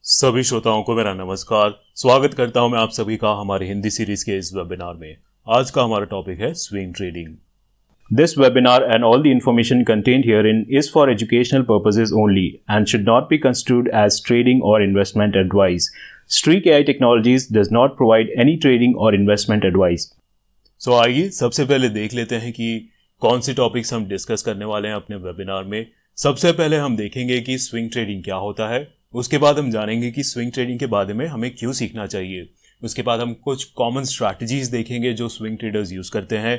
सभी श्रोताओं को मेरा नमस्कार। स्वागत करता हूं मैं आप सभी का हमारी हिंदी सीरीज के इस वेबिनार में। आज का हमारा टॉपिक है swing trading. This webinar and all the information contained herein is for educational purposes only and should not be construed as trading or investment advice. Streak AI Technologies does not provide any trading or investment advice. So आइए सबसे पहले देख लेते हैं कि कौन सी topics हम discuss करने वाले हैं अपने वेबिनार में। सबसे पहले हम देखेंगे कि स्विंग ट्रेडिंग क्या होता है। उसके बाद हम जानेंगे कि स्विंग ट्रेडिंग के बारे में हमें क्यों सीखना चाहिए। उसके बाद हम कुछ कॉमन स्ट्रैटेजीज देखेंगे जो स्विंग ट्रेडर्स यूज करते हैं।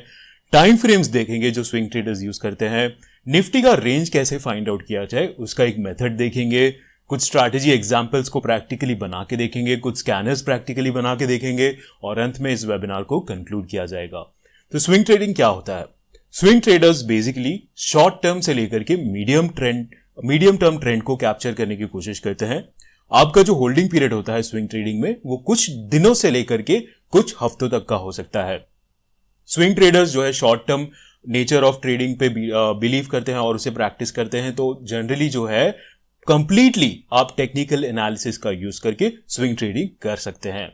टाइम फ्रेम्स देखेंगे जो स्विंग ट्रेडर्स यूज करते हैं। निफ्टी का रेंज कैसे फाइंड आउट किया जाए उसका एक मेथड देखेंगे। कुछ स्ट्रैटेजी एग्जांपल्स को प्रैक्टिकली बना के देखेंगे, कुछ स्कैनर्स प्रैक्टिकली बना के देखेंगे और अंत में इस वेबिनार को कंक्लूड किया जाएगा। तो स्विंग ट्रेडिंग क्या होता है? Swing traders basically short term से लेकर के मीडियम टर्म ट्रेंड को कैप्चर करने की कोशिश करते हैं। आपका जो होल्डिंग पीरियड होता है स्विंग ट्रेडिंग में वो कुछ दिनों से लेकर के कुछ हफ्तों तक का हो सकता है। स्विंग ट्रेडर्स जो है short term nature of trading पे बिलीव करते हैं और उसे प्रैक्टिस करते हैं। तो जनरली जो है कंप्लीटली आप टेक्निकल एनालिसिस का यूज करके स्विंग ट्रेडिंग कर सकते हैं।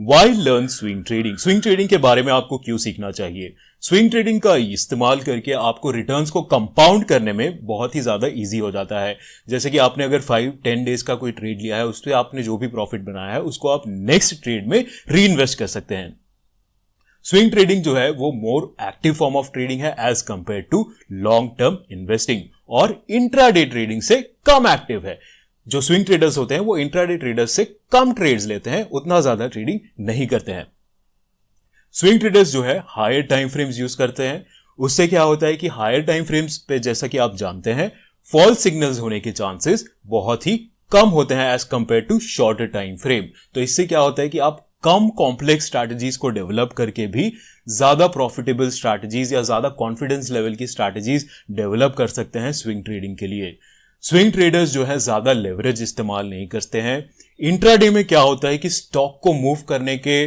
Why learn swing trading? Swing trading के बारे में आपको क्यों सीखना चाहिए? स्विंग ट्रेडिंग का इस्तेमाल करके आपको रिटर्न्स को कंपाउंड करने में बहुत ही ज्यादा इजी हो जाता है। जैसे कि आपने अगर 5-10 डेज का कोई ट्रेड लिया है, उस पर आपने जो भी प्रॉफिट बनाया है उसको आप नेक्स्ट ट्रेड में री इन्वेस्ट कर सकते हैं। स्विंग ट्रेडिंग जो है वो more active form of trading है as compare to long term investing और इंट्राडे ट्रेडिंग से कम एक्टिव है। जो स्विंग ट्रेडर्स होते हैं वो इंट्राडे ट्रेडर्स से कम ट्रेड्स लेते हैं, उतना ज्यादा ट्रेडिंग नहीं करते हैं। स्विंग ट्रेडर्स जो है हायर टाइम फ्रेम्स यूज करते हैं। उससे क्या होता है कि हायर टाइम फ्रेम्स पे जैसा कि आप जानते हैं फॉल्स सिग्नल्स होने के चांसेस बहुत ही कम होते हैं as compare to shorter time frame. तो इससे क्या होता है कि आप कम कॉम्प्लेक्स स्ट्रैटेजीज को डेवलप करके भी ज्यादा प्रॉफिटेबल स्ट्रैटेजीज या ज्यादा कॉन्फिडेंस लेवल की स्ट्रैटेजीज डेवलप कर सकते हैं स्विंग ट्रेडिंग के लिए। स्विंग ट्रेडर्स जो है ज्यादा लेवरेज इस्तेमाल नहीं करते हैं। इंट्राडे में क्या होता है कि स्टॉक को मूव करने के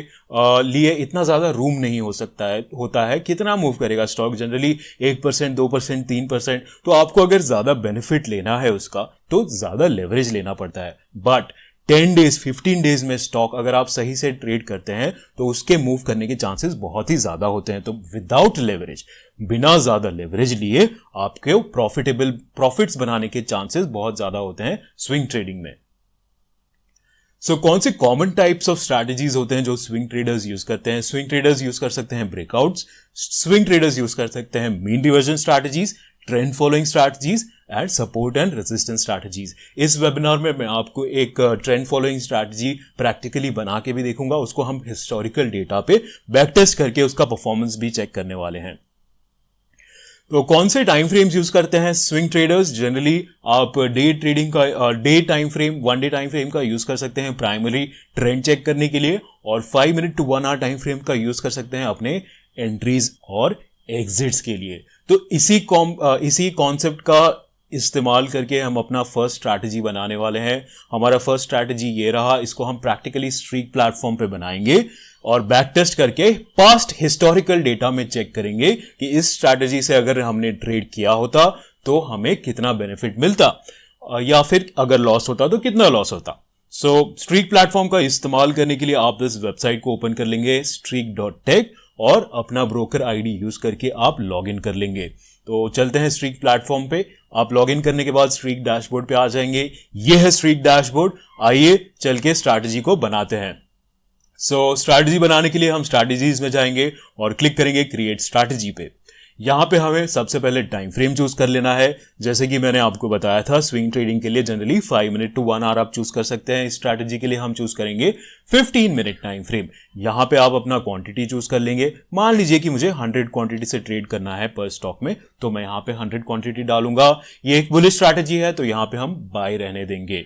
लिए इतना ज्यादा रूम नहीं होता है। कितना मूव करेगा स्टॉक? जनरली 1%, 2%, 3%। तो आपको अगर ज्यादा बेनिफिट लेना है उसका तो ज्यादा लेवरेज लेना पड़ता है। बट 10 डेज 15 डेज में स्टॉक अगर आप सही से ट्रेड करते हैं तो उसके मूव करने के चांसेस बहुत ही ज्यादा होते हैं। तो विदाउट लेवरेज, बिना ज्यादा लेवरेज लिए आपके प्रॉफिट्स बनाने के चांसेस बहुत ज्यादा होते हैं स्विंग ट्रेडिंग में। सो कौन से कॉमन टाइप्स ऑफ स्ट्रैटेजीज होते हैं जो स्विंग ट्रेडर्स यूज करते हैं? स्विंग ट्रेडर्स यूज कर सकते हैं ब्रेकआउट्स, स्विंग ट्रेडर्स यूज कर सकते हैं mean reversion strategies, trend following strategies and support and resistance strategies. इस वेबिनार में मैं आपको एक ट्रेंड फॉलोइंग स्ट्रैटेजी प्रैक्टिकली बना के भी देखूंगा। उसको हम हिस्टोरिकल डेटा पे बैक टेस्ट करके उसका परफॉर्मेंस भी चेक करने वाले हैं। तो कौन से टाइम फ्रेम्स यूज करते हैं स्विंग ट्रेडर्स? जनरली आप डे ट्रेडिंग का day time frame, 1 day time frame का यूज कर सकते हैं प्राइमरी ट्रेंड चेक करने के लिए और 5 minute to 1 hour time frame का यूज कर सकते हैं अपने एंट्रीज और एग्जिट्स के लिए। तो इसी कॉन्सेप्ट का इस्तेमाल करके हम अपना फर्स्ट स्ट्रैटेजी बनाने वाले हैं। हमारा फर्स्ट स्ट्रैटेजी ये रहा। इसको हम प्रैक्टिकली स्ट्रीक प्लेटफॉर्म पे बनाएंगे और बैक टेस्ट करके पास्ट हिस्टोरिकल डेटा में चेक करेंगे कि इस स्ट्रैटेजी से अगर हमने ट्रेड किया होता तो हमें कितना बेनिफिट मिलता या फिर अगर लॉस होता तो कितना लॉस होता। सो स्ट्रीक प्लेटफॉर्म का इस्तेमाल करने के लिए आप इस वेबसाइट को ओपन कर लेंगे streak.tech और अपना ब्रोकर आईडी यूज करके आप लॉग इन कर लेंगे। तो चलते हैं स्ट्रीक प्लेटफॉर्म पे। आप लॉग इन करने के बाद स्ट्रीक डैशबोर्ड पे आ जाएंगे। ये है स्ट्रीक डैशबोर्ड। आइए चल के स्ट्रैटेजी को बनाते हैं। सो स्ट्रैटेजी बनाने के लिए हम स्ट्रैटेजीज में जाएंगे और क्लिक करेंगे क्रिएट स्ट्रैटेजी पे। यहां पे हमें सबसे पहले टाइम फ्रेम चूज कर लेना है। जैसे कि मैंने आपको बताया था स्विंग ट्रेडिंग के लिए जनरली 5 मिनट टू 1 आवर आप चूज कर सकते हैं। इस स्ट्रैटेजी के लिए हम चूज करेंगे 15 मिनट टाइम फ्रेम। यहां पे आप अपना क्वांटिटी चूज कर लेंगे। मान लीजिए कि मुझे 100 क्वांटिटी से ट्रेड करना है पर स्टॉक में, तो मैं यहां पे 100 क्वांटिटी डालूंगा। ये एक बुलिश स्ट्रैटेजी है तो यहां पे हम बाय रहने देंगे।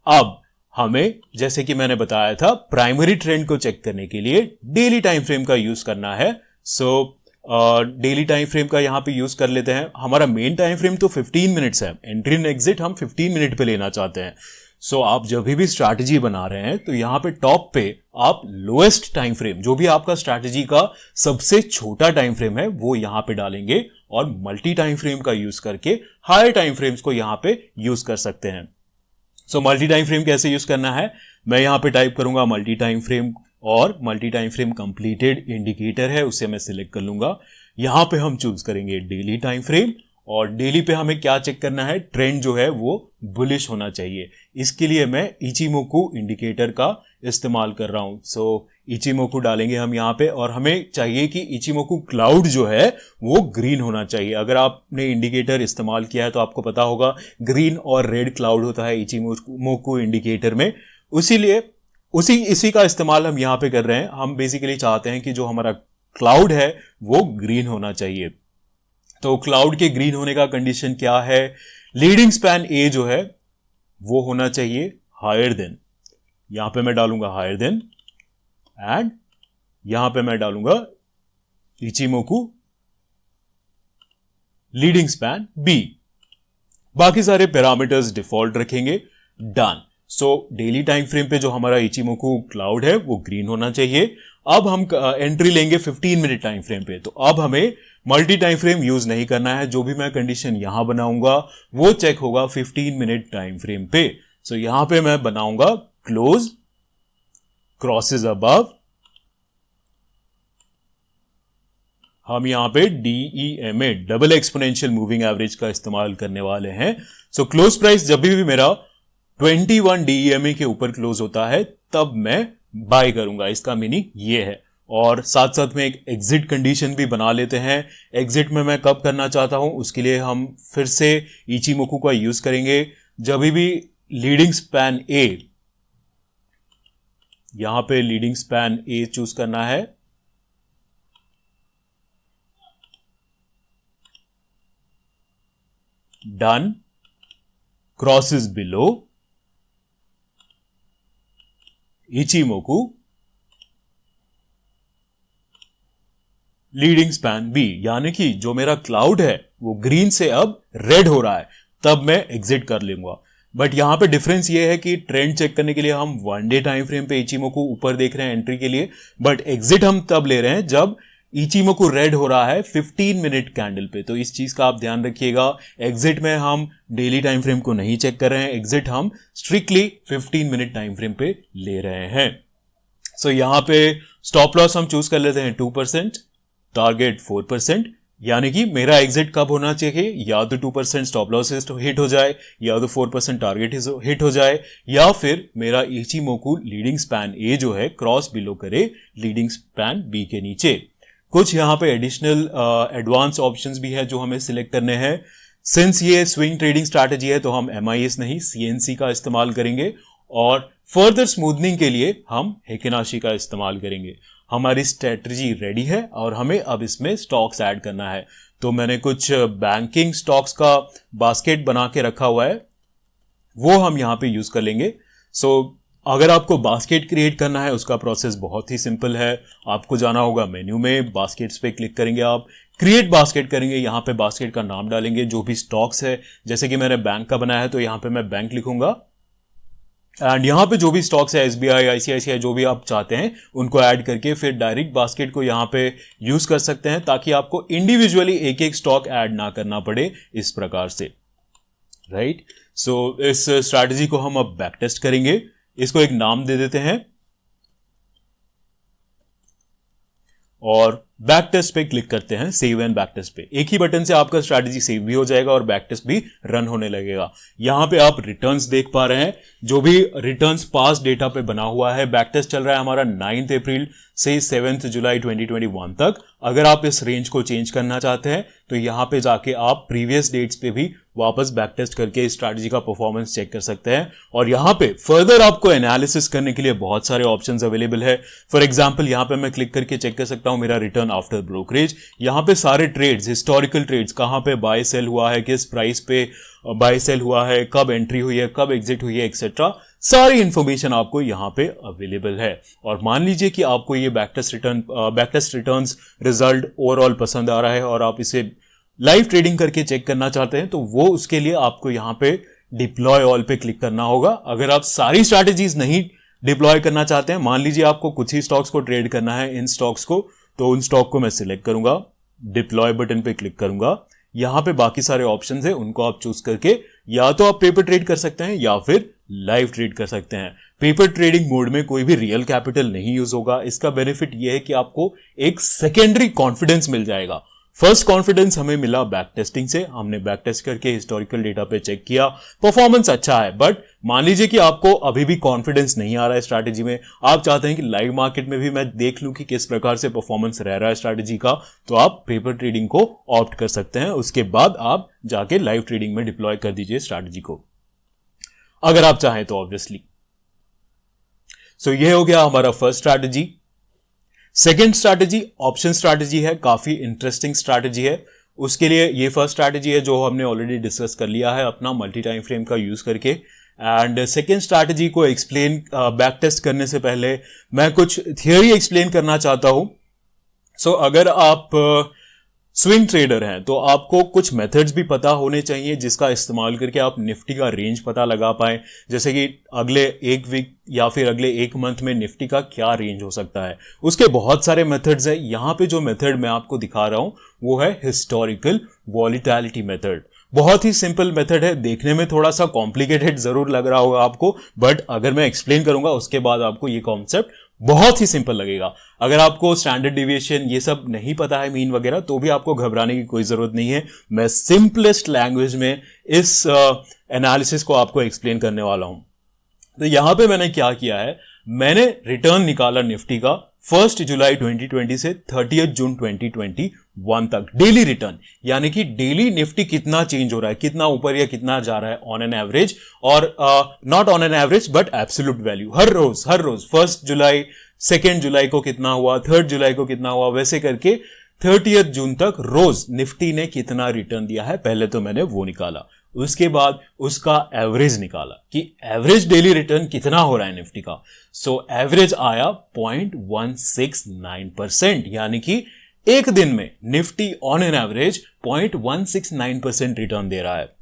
अब हमें जैसे कि मैंने बताया था प्राइमरी ट्रेंड को चेक करने के लिए डेली टाइम फ्रेम का यूज करना है। सो डेली टाइम फ्रेम का यहां पे यूज कर लेते हैं। हमारा मेन टाइम फ्रेम तो 15 मिनट्स है। एंट्री एंड एग्जिट हम 15 मिनट पे लेना चाहते हैं। सो आप जब भी स्ट्रैटेजी बना रहे हैं तो यहां पे टॉप पे आप लोएस्ट टाइम फ्रेम, जो भी आपका स्ट्रैटेजी का सबसे छोटा टाइम फ्रेम है, वो यहां पे डालेंगे और मल्टी टाइम फ्रेम का यूज करके हायर टाइम फ्रेम्स को यहां पे यूज कर सकते हैं। सो मल्टी टाइम फ्रेम कैसे यूज करना है, मैं यहाँ पे टाइप करूंगा मल्टी टाइम फ्रेम और multi time frame completed indicator है उसे मैं सिलेक्ट कर लूंगा। यहाँ पे हम चूज करेंगे डेली टाइम फ्रेम और डेली पे हमें क्या चेक करना है, ट्रेंड जो है वो बुलिश होना चाहिए। इसके लिए मैं इचिमोकू इंडिकेटर का इस्तेमाल कर रहा हूं। सो इचिमोकू डालेंगे हम यहाँ पे और हमें चाहिए कि इचिमोकू क्लाउड जो है वो ग्रीन होना चाहिए। अगर आपने इंडिकेटर इस्तेमाल किया है तो आपको पता होगा ग्रीन और रेड क्लाउड होता है इचिमोकू इंडिकेटर में, इसीलिए इसी का इस्तेमाल हम यहाँ पे कर रहे हैं। हम बेसिकली चाहते हैं कि जो हमारा क्लाउड है वो ग्रीन होना चाहिए। तो क्लाउड के ग्रीन होने का कंडीशन क्या है, लीडिंग स्पैन ए जो है वो होना चाहिए हायर देन, यहां पे मैं डालूंगा हायर देन, एंड यहां पे मैं डालूंगा इचिमोकू लीडिंग स्पैन बी। बाकी सारे पैरामीटर्स डिफॉल्ट रखेंगे। Done. So daily time frame पे जो हमारा इचिमोकू क्लाउड है वो ग्रीन होना चाहिए। अब हम एंट्री लेंगे 15 मिनट टाइम फ्रेम पे, तो अब हमें मल्टी टाइम फ्रेम यूज नहीं करना है। जो भी मैं कंडीशन यहां बनाऊंगा वो चेक होगा 15 मिनट टाइम फ्रेम पे। सो यहां पे मैं बनाऊंगा क्लोज क्रॉसेस अबव, हम यहां पे DEMA double exponential moving average का इस्तेमाल करने वाले हैं। सो क्लोज प्राइस जब भी मेरा 21 DEMA के ऊपर क्लोज होता है तब मैं बाय करूंगा, इसका मीनिंग ये है। और साथ साथ में एक एग्जिट कंडीशन भी बना लेते हैं। एग्जिट में मैं कब करना चाहता हूं उसके लिए हम फिर से इचिमोकू का यूज करेंगे। जब भी लीडिंग स्पैन ए, यहां पे लीडिंग स्पैन ए चूज करना है, done, crosses below Ichimoku leading span B, यानी कि जो मेरा क्लाउड है वो ग्रीन से अब रेड हो रहा है, तब मैं एग्जिट कर लूंगा। बट यहां पे डिफरेंस ये है कि ट्रेंड चेक करने के लिए हम 1 डे टाइम फ्रेम पे इचिमोकू ऊपर देख रहे हैं एंट्री के लिए, बट एग्जिट हम तब ले रहे हैं जब इचिमोकू रेड हो रहा है 15 मिनट कैंडल पे। तो इस चीज का आप ध्यान रखिएगा। एग्जिट में हम डेली टाइम फ्रेम को नहीं चेक कर रहे हैं, एग्जिट हम स्ट्रिक्टली 15 मिनट टाइम फ्रेम पे ले रहे हैं। सो यहां पे स्टॉप लॉस हम चूज कर लेते हैं 2%, टारगेट 4%, यानी कि मेरा एग्जिट कब होना चाहिए, या तो 2% स्टॉप लॉस हिट हो जाए, या तो 4% टारगेट हिट हो जाए, या फिर मेरा इचिमोकू लीडिंग स्पैन ए जो है क्रॉस बिलो करे लीडिंग स्पैन बी के नीचे। कुछ यहां पे एडिशनल एडवांस ऑप्शंस भी है जो हमें सिलेक्ट करने हैं। सिंस ये स्विंग ट्रेडिंग स्ट्रैटेजी है तो हम MIS नहीं CNC का इस्तेमाल करेंगे, और फर्दर स्मूथनिंग के लिए हम हेकिनाशी का इस्तेमाल करेंगे। हमारी स्ट्रेटजी रेडी है और हमें अब इसमें स्टॉक्स ऐड करना है। तो मैंने कुछ बैंकिंग स्टॉक्स का बास्केट बना के रखा हुआ है, वो हम यहां पे यूज कर लेंगे। सो अगर आपको बास्केट क्रिएट करना है उसका प्रोसेस बहुत ही सिंपल है। आपको जाना होगा मेन्यू में, बास्केट्स पे क्लिक करेंगे, आप क्रिएट बास्केट करेंगे, यहां पे बास्केट का नाम डालेंगे, जो भी स्टॉक्स है, जैसे कि मैंने बैंक का बनाया है तो यहां पे मैं बैंक लिखूंगा, एंड यहां पे जो भी स्टॉक्स है SBI, ICICI जो भी आप चाहते हैं उनको ऐड करके फिर डायरेक्ट बास्केट को यहां पे यूज कर सकते हैं, ताकि आपको इंडिविजुअली एक एक स्टॉक ऐड ना करना पड़े इस प्रकार से, राइट। सो इस स्ट्रैटेजी को हम अब बैक टेस्ट करेंगे। इसको एक नाम दे देते हैं और बैक टेस्ट पे क्लिक करते हैं, सेव एंड बैक टेस्ट पे। एक ही बटन से आपका स्ट्रैटेजी सेव भी हो जाएगा और बैक टेस्ट भी रन होने लगेगा। यहां पे आप रिटर्न्स देख पा रहे हैं, जो भी रिटर्न्स पास डेटा पे बना हुआ है। बैक टेस्ट चल रहा है हमारा 9 अप्रैल से 7 जुलाई 2021 तक। अगर आप इस रेंज को चेंज करना चाहते हैं तो यहां पे जाके आप प्रीवियस डेट्स पे भी वापस बैक टेस्ट करके इस स्ट्रैटेजी का परफॉर्मेंस चेक कर सकते हैं। और यहां पे फर्दर आपको एनालिसिस करने के लिए बहुत सारे ऑप्शंस अवेलेबल है। फॉर एग्जांपल यहां पे मैं क्लिक करके चेक कर सकता हूं मेरा रिटर्न आफ्टर ब्रोकरेज। यहां पे सारे ट्रेड्स, हिस्टोरिकल ट्रेड्स, कहां पे बाय सेल हुआ है, किस प्राइस पे बाय सेल हुआ है, कब एंट्री हुई है, कब एग्जिट हुई है, एक्सेट्रा, सारी इंफॉर्मेशन आपको यहां पे अवेलेबल है। और मान लीजिए कि आपको ये बैकटेस्ट रिटर्न्स रिजल्ट ओवरऑल पसंद आ रहा है और आप इसे लाइव ट्रेडिंग करके चेक करना चाहते हैं, तो वो उसके लिए आपको यहां पे डिप्लॉय ऑल पे क्लिक करना होगा। अगर आप सारी स्ट्रैटेजीज नहीं डिप्लॉय करना चाहते हैं, मान लीजिए आपको कुछ ही स्टॉक्स को ट्रेड करना है, इन स्टॉक्स को, तो उन स्टॉक को मैं सिलेक्ट करूंगा, डिप्लॉय बटन पे क्लिक करूंगा। यहां पे बाकी सारे ऑप्शंस है, उनको आप चूज करके या तो आप पेपर ट्रेड कर सकते हैं या फिर लाइव ट्रेड कर सकते हैं। पेपर ट्रेडिंग मोड में कोई भी रियल कैपिटल नहीं यूज होगा। इसका बेनिफिट यह है कि आपको एक सेकेंडरी कॉन्फिडेंस मिल जाएगा। फर्स्ट कॉन्फिडेंस हमें मिला बैक टेस्टिंग से, हमने बैक टेस्ट करके हिस्टोरिकल डेटा पे चेक किया, परफॉर्मेंस अच्छा है। बट मान लीजिए कि आपको अभी भी कॉन्फिडेंस नहीं आ रहा है स्ट्रैटेजी में, आप चाहते हैं कि लाइव मार्केट में भी मैं देख लूं कि किस प्रकार से परफॉर्मेंस रह रहा है स्ट्रैटेजी का, तो आप पेपर ट्रेडिंग को ऑप्ट कर सकते हैं। उसके बाद आप जाके लाइव ट्रेडिंग में डिप्लॉय कर दीजिए स्ट्रैटेजी को, अगर आप चाहें तो ऑब्वियसली। सो ये हो गया हमारा first strategy. Second strategy option strategy है, काफी इंटरेस्टिंग स्ट्रैटेजी है। उसके लिए ये फर्स्ट स्ट्रैटेजी है जो हमने ऑलरेडी डिस्कस कर लिया है अपना मल्टी टाइम फ्रेम का यूज करके। एंड सेकेंड स्ट्रैटेजी को एक्सप्लेन बैक टेस्ट करने से पहले मैं कुछ थियोरी एक्सप्लेन करना चाहता हूं। सो अगर आप स्विंग ट्रेडर हैं तो आपको कुछ मेथड्स भी पता होने चाहिए जिसका इस्तेमाल करके आप निफ्टी का रेंज पता लगा पाए। जैसे कि अगले एक वीक या फिर अगले एक मंथ में निफ्टी का क्या रेंज हो सकता है, उसके बहुत सारे मेथड्स हैं। यहां पे जो मेथड मैं आपको दिखा रहा हूं वो है हिस्टोरिकल वॉलेटिलिटी मेथड। बहुत ही सिंपल मेथड है, देखने में थोड़ा सा कॉम्प्लिकेटेड जरूर लग रहा होगा आपको, बट अगर मैं एक्सप्लेन करूंगा उसके बाद आपको ये कॉन्सेप्ट बहुत ही सिंपल लगेगा। अगर आपको स्टैंडर्ड डिविएशन ये सब नहीं पता है, मीन वगैरह, तो भी आपको घबराने की कोई जरूरत नहीं है। मैं सिंपलेस्ट लैंग्वेज में इस एनालिसिस को आपको एक्सप्लेन करने वाला हूं। तो यहां पे मैंने क्या किया है, मैंने रिटर्न निकाला निफ्टी का 1 जुलाई 2020 से 30 जून 2021 तक, डेली रिटर्न, यानी कि डेली निफ्टी कितना चेंज हो रहा है, कितना ऊपर या कितना जा रहा है ऑन एन एवरेज, और not on an average but absolute value. हर रोज 1 जुलाई, 2 जुलाई को कितना हुआ, 3 जुलाई को कितना हुआ, वैसे करके 30 जून तक रोज निफ्टी ने कितना रिटर्न दिया है, पहले तो मैंने वो निकाला। उसके बाद उसका एवरेज निकाला कि एवरेज डेली रिटर्न कितना हो रहा है निफ्टी का। सो एवरेज आया 0.169%, यानी कि एक दिन में Nifty on an average 0.169% return दे रहा है।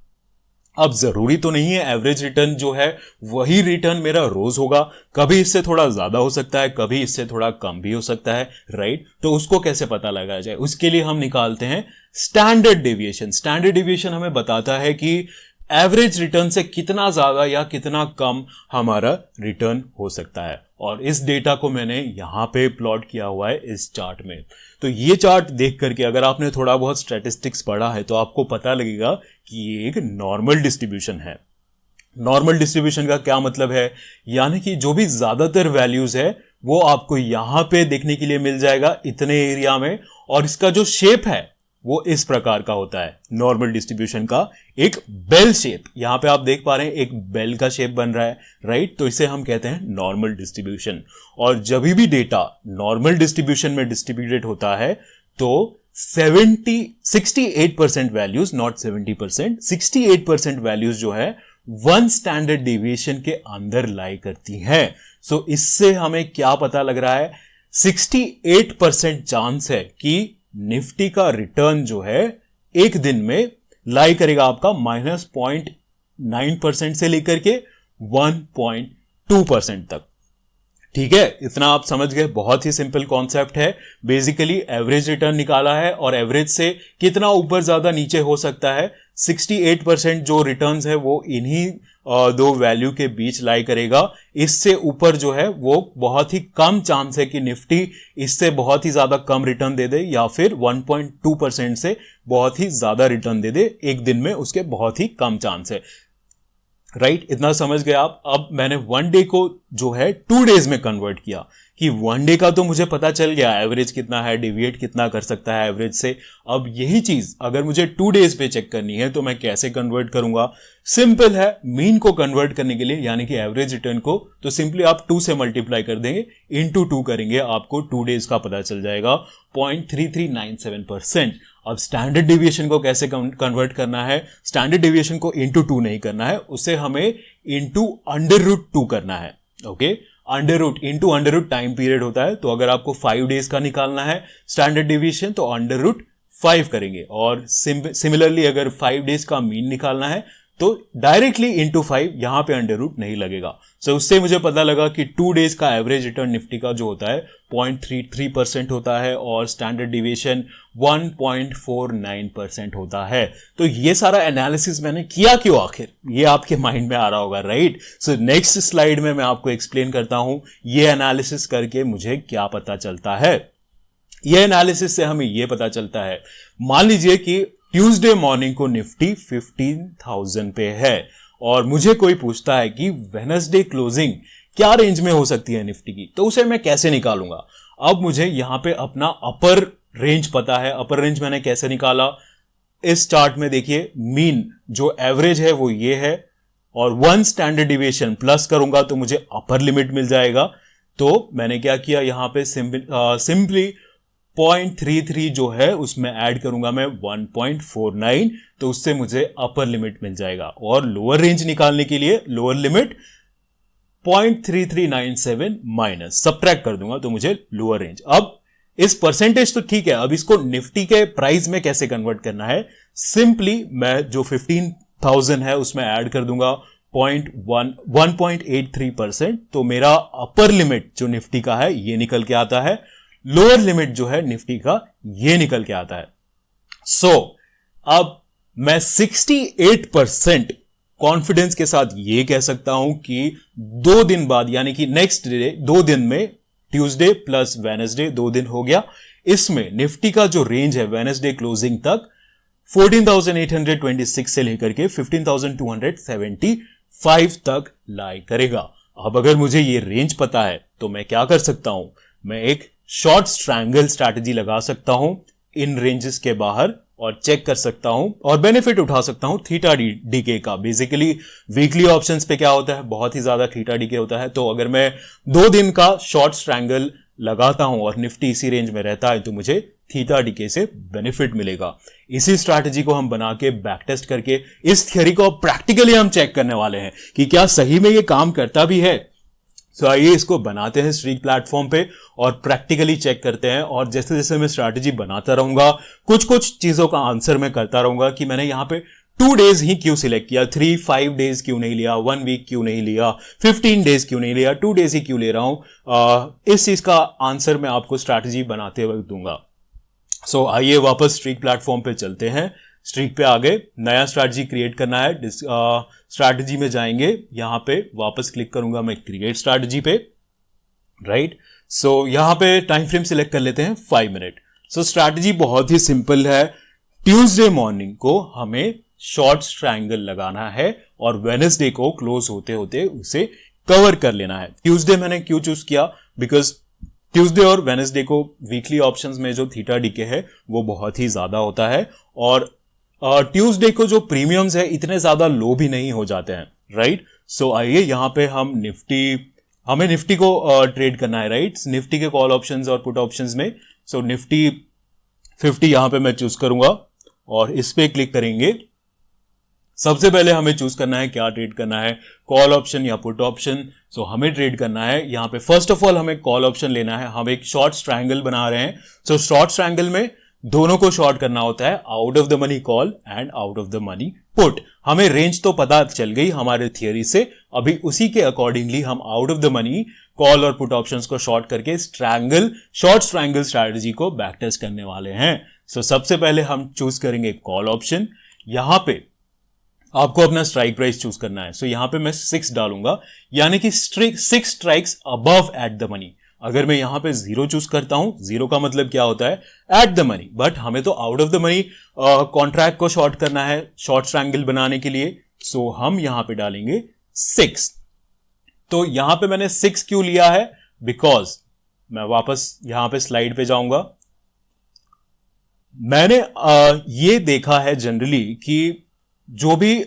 अब जरूरी तो नहीं है एवरेज रिटर्न जो है वही रिटर्न मेरा रोज होगा, कभी इससे थोड़ा ज्यादा हो सकता है, कभी इससे थोड़ा कम भी हो सकता है, राइट। तो उसको कैसे पता लगाया जाए, उसके लिए हम निकालते हैं स्टैंडर्ड डेविएशन। स्टैंडर्ड डेविएशन हमें बताता है कि एवरेज रिटर्न से कितना ज्यादा या कितना कम हमारा रिटर्न हो सकता है, और इस डेटा को मैंने यहां पे प्लॉट किया हुआ है इस चार्ट में। तो ये चार्ट देख करके अगर आपने थोड़ा बहुत स्टैटिस्टिक्स पढ़ा है तो आपको पता लगेगा कि ये एक नॉर्मल डिस्ट्रीब्यूशन है। नॉर्मल डिस्ट्रीब्यूशन का क्या मतलब है, यानी कि जो भी ज्यादातर वैल्यूज है वो आपको यहां पे देखने के लिए मिल जाएगा इतने एरिया में, और इसका जो शेप है वो इस प्रकार का होता है। नॉर्मल डिस्ट्रीब्यूशन का एक बेल शेप, यहां पे आप देख पा रहे हैं एक बेल का शेप बन रहा है, राइट। तो इसे हम कहते हैं नॉर्मल डिस्ट्रीब्यूशन। और जब भी डेटा नॉर्मल डिस्ट्रीब्यूशन में डिस्ट्रीब्यूटेड होता है तो 68% वैल्यूज, नॉट 70%, 68% वैल्यूज जो है 1 स्टैंडर्ड डेविएशन के अंदर लाई करती हैं। सो इससे हमें क्या पता लग रहा है, 68% चांस है कि निफ्टी का रिटर्न जो है एक दिन में लाई करेगा आपका -0.9% से लेकर के 1.2% तक। ठीक है, इतना आप समझ गए। बहुत ही सिंपल कॉन्सेप्ट है। बेसिकली एवरेज रिटर्न निकाला है और एवरेज से कितना ऊपर ज्यादा नीचे हो सकता है। 68% जो रिटर्न्स है वो इन्हीं दो वैल्यू के बीच लाई करेगा। इससे ऊपर जो है वो बहुत ही कम चांस है कि निफ्टी इससे बहुत ही ज्यादा कम रिटर्न दे दे, या फिर 1.2% से बहुत ही ज्यादा रिटर्न दे दे एक दिन में, उसके बहुत ही कम चांस है, राइट। इतना समझ गए आप। अब मैंने 1 डे को जो है 2 डेज में कन्वर्ट किया कि 1 डे का तो मुझे पता चल गया एवरेज कितना है, डेविएट कितना कर सकता है एवरेज से। अब यही चीज अगर मुझे 2 डेज पे चेक करनी है तो मैं कैसे कन्वर्ट करूंगा, सिंपल है। मीन को कन्वर्ट करने के लिए, यानी कि एवरेज रिटर्न को, तो सिंपली आप 2 से मल्टीप्लाई कर देंगे, इंटू 2 करेंगे, आपको 2 डेज का पता चल जाएगा 0.3397%। अब स्टैंडर्ड डेविएशन को कैसे कन्वर्ट करना है, स्टैंडर्ड डेविएशन को इंटू 2 नहीं करना है, उसे हमें इंटू √2 करना है। ओके, इंटू √ टाइम पीरियड होता है। तो अगर आपको 5 डेज का निकालना है स्टैंडर्ड डेविएशन तो √5 करेंगे, और सिमिलरली अगर 5 डेज का मीन निकालना है तो डायरेक्टली इंटू 5 यहां पे अंडर रूट नहीं लगेगा। सो उससे मुझे पता लगा कि 2 डेज का एवरेज रिटर्न निफ्टी का जो होता है 0.33% होता है और स्टैंडर्ड डिविएशन 1.49% होता है। तो ये सारा एनालिसिस मैंने किया क्यों आखिर, ये आपके माइंड में आ रहा होगा, राइट। सो नेक्स्ट स्लाइड में मैं आपको एक्सप्लेन करता हूं ये एनालिसिस करके मुझे क्या पता चलता है। ये एनालिसिस से हमें ये पता चलता है, मान लीजिए कि ट्यूसडे मॉर्निंग को निफ्टी 15,000 पे है और मुझे कोई पूछता है कि वेडनेसडे क्लोजिंग क्या रेंज में हो सकती है निफ्टी की, तो उसे मैं कैसे निकालूंगा। अब मुझे यहां पे अपना अपर रेंज पता है। अपर रेंज मैंने कैसे निकाला, इस चार्ट में देखिए मीन जो एवरेज है वो ये है और 1 स्टैंडर्ड डिविएशन प्लस करूंगा तो मुझे अपर लिमिट मिल जाएगा। तो मैंने क्या किया, यहां पे सिंपली 0.33 जो है उसमें ऐड करूंगा मैं 1.49, तो उससे मुझे अपर लिमिट मिल जाएगा। और लोअर रेंज निकालने के लिए लोअर लिमिट 0.3397 माइनस सब्ट्रैक्ट कर दूंगा तो मुझे लोअर रेंज। अब इस परसेंटेज तो ठीक है, अब इसको निफ्टी के प्राइस में कैसे कन्वर्ट करना है, सिंपली मैं जो 15,000 है उसमें ऐड कर दूंगा 1.83%, तो मेरा अपर लिमिट जो निफ्टी का है ये निकल के आता है, लोअर लिमिट जो है निफ्टी का ये निकल के आता है। सो अब मैं 68% कॉन्फिडेंस के साथ ये कह सकता हूं कि 2 दिन बाद यानी कि नेक्स्ट डे 2 दिन में ट्यूसडे प्लस वेडनेसडे 2 दिन हो गया, इसमें निफ्टी का जो रेंज है वेडनेसडे क्लोजिंग तक 14,826 से लेकर के 15,275 तक लाई करेगा। अब अगर मुझे ये रेंज पता है तो मैं क्या कर सकता हूं, मैं एक शॉर्ट स्ट्रैंगल स्ट्रैटेजी लगा सकता हूं इन रेंजेस के बाहर और चेक कर सकता हूं और बेनिफिट उठा सकता हूं थीटा डीके का। बेसिकली वीकली ऑप्शंस पे क्या होता है, बहुत ही ज्यादा थीटा डीके होता है। तो अगर मैं 2 दिन का शॉर्ट स्ट्रैंगल लगाता हूं और निफ्टी इसी रेंज में रहता है तो मुझे थीटा डीके से बेनिफिट मिलेगा। इसी स्ट्रैटेजी को हम बना के बैक टेस्ट करके इस थ्योरी को प्रैक्टिकली हम चेक करने वाले हैं कि क्या सही में ये काम करता भी है। तो आइए इसको बनाते हैं स्ट्रीक प्लेटफॉर्म पे और प्रैक्टिकली चेक करते हैं। और जैसे जैसे मैं स्ट्रैटेजी बनाता रहूंगा कुछ कुछ चीजों का आंसर मैं करता रहूंगा कि मैंने यहां पे 2 डेज ही क्यों सिलेक्ट किया, 3-5 डेज क्यों नहीं लिया, 1 वीक क्यों नहीं लिया, 15 डेज क्यों नहीं लिया, 2 डेज ही क्यों ले रहा हूं। इस चीज का आंसर मैं आपको स्ट्रैटेजी बनाते वक्त दूंगा। सो आइए वापस स्ट्रीक प्लेटफॉर्म पे चलते हैं। स्ट्रीक पे आगे नया स्ट्रैटेजी क्रिएट करना है, स्ट्रैटेजी में जाएंगे, यहां पे वापस क्लिक करूंगा मैं क्रिएट स्ट्रैटेजी पे, राइट। सो यहां पे टाइम फ्रेम सिलेक्ट कर लेते हैं 5 मिनट। सो स्ट्रैटेजी बहुत ही सिंपल है, ट्यूसडे मॉर्निंग को हमें शॉर्ट स्ट्रैंगल लगाना है और वेडनेसडे को क्लोज होते होते उसे कवर कर लेना है। ट्यूसडे मैंने क्यों चूज किया, बिकॉज ट्यूसडे और वेडनेसडे को वीकली ऑप्शंस में जो थीटा डीके है वो बहुत ही ज्यादा होता है और ट्यूसडे को जो प्रीमियम्स है इतने ज्यादा लो भी नहीं हो जाते हैं, राइट। सो आइए यहां पे हमें निफ्टी को ट्रेड करना है, राइट, निफ्टी के कॉल ऑप्शंस और पुट ऑप्शंस में। सो निफ्टी 50 यहां पे मैं चूज करूंगा और इस पे क्लिक करेंगे। सबसे पहले हमें चूज करना है क्या ट्रेड करना है, कॉल ऑप्शन या पुट ऑप्शन। सो हमें ट्रेड करना है यहां पे फर्स्ट ऑफ ऑल हमें कॉल ऑप्शन लेना है। हम एक शॉर्ट स्ट्रैंगल बना रहे हैं। सो शॉर्ट स्ट्रैंगल में दोनों को शॉर्ट करना होता है, out of the money call and out of the money put. हमें रेंज तो पता चल गई हमारे थियरी से, अभी उसी के अकॉर्डिंगली हम out of the money call और पुट ऑप्शंस को शॉर्ट करके शॉर्ट स्ट्रैंगल स्ट्रैटेजी को बैक टेस्ट करने वाले हैं। सो सबसे पहले हम चूज करेंगे कॉल ऑप्शन। यहां पे आपको अपना स्ट्राइक प्राइस चूज करना है। सो यहां पे मैं 6 डालूंगा, यानी कि 6 strikes above at the money. अगर मैं यहां पे 0 चूज करता हूं, 0 का मतलब क्या होता है, एट द मनी, बट हमें तो out of the money contract को शॉर्ट करना है शॉर्ट स्ट्रैंगल बनाने के लिए। सो हम यहां पे डालेंगे 6। तो यहां पे मैंने 6 क्यों लिया है, बिकॉज मैं वापस यहां पे स्लाइड पे जाऊंगा। मैंने ये देखा है जनरली कि जो भी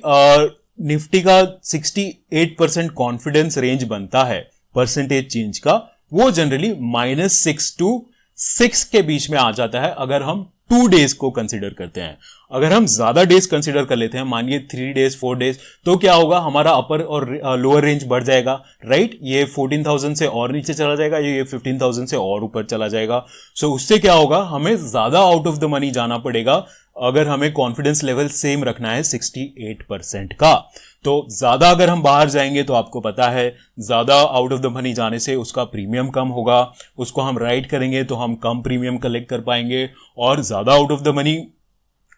निफ्टी का 68% कॉन्फिडेंस रेंज बनता है परसेंटेज चेंज का, वो जनरली -6 to 6 के बीच में आ जाता है अगर हम 2 डेज को कंसीडर करते हैं। अगर हम ज्यादा डेज कंसीडर कर लेते हैं, मानिए 3 डेज 4 डेज, तो क्या होगा, हमारा अपर और लोअर रेंज बढ़ जाएगा, राइट। ये 14,000 से और नीचे चला जाएगा, ये 15,000 से और ऊपर चला जाएगा। सो उससे क्या होगा, हमें ज्यादा आउट ऑफ द मनी जाना पड़ेगा अगर हमें कॉन्फिडेंस लेवल सेम रखना है 68% का। तो ज्यादा अगर हम बाहर जाएंगे तो आपको पता है ज्यादा आउट ऑफ द मनी जाने से उसका प्रीमियम कम होगा, उसको हम राइड करेंगे तो हम कम प्रीमियम कलेक्ट कर पाएंगे, और ज्यादा आउट ऑफ द मनी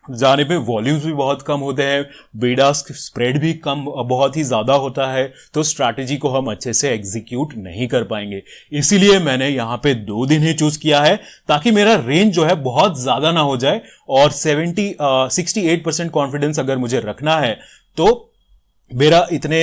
जाने पे वॉल्यूम्स भी बहुत कम होते हैं, बीटा स्प्रेड भी कम बहुत ही ज्यादा होता है, तो स्ट्रैटेजी को हम अच्छे से एग्जीक्यूट नहीं कर पाएंगे। इसीलिए मैंने यहां पे 2 दिन ही चूज किया है ताकि मेरा रेंज जो है बहुत ज्यादा ना हो जाए, और 68% कॉन्फिडेंस अगर मुझे रखना है तो मेरा इतने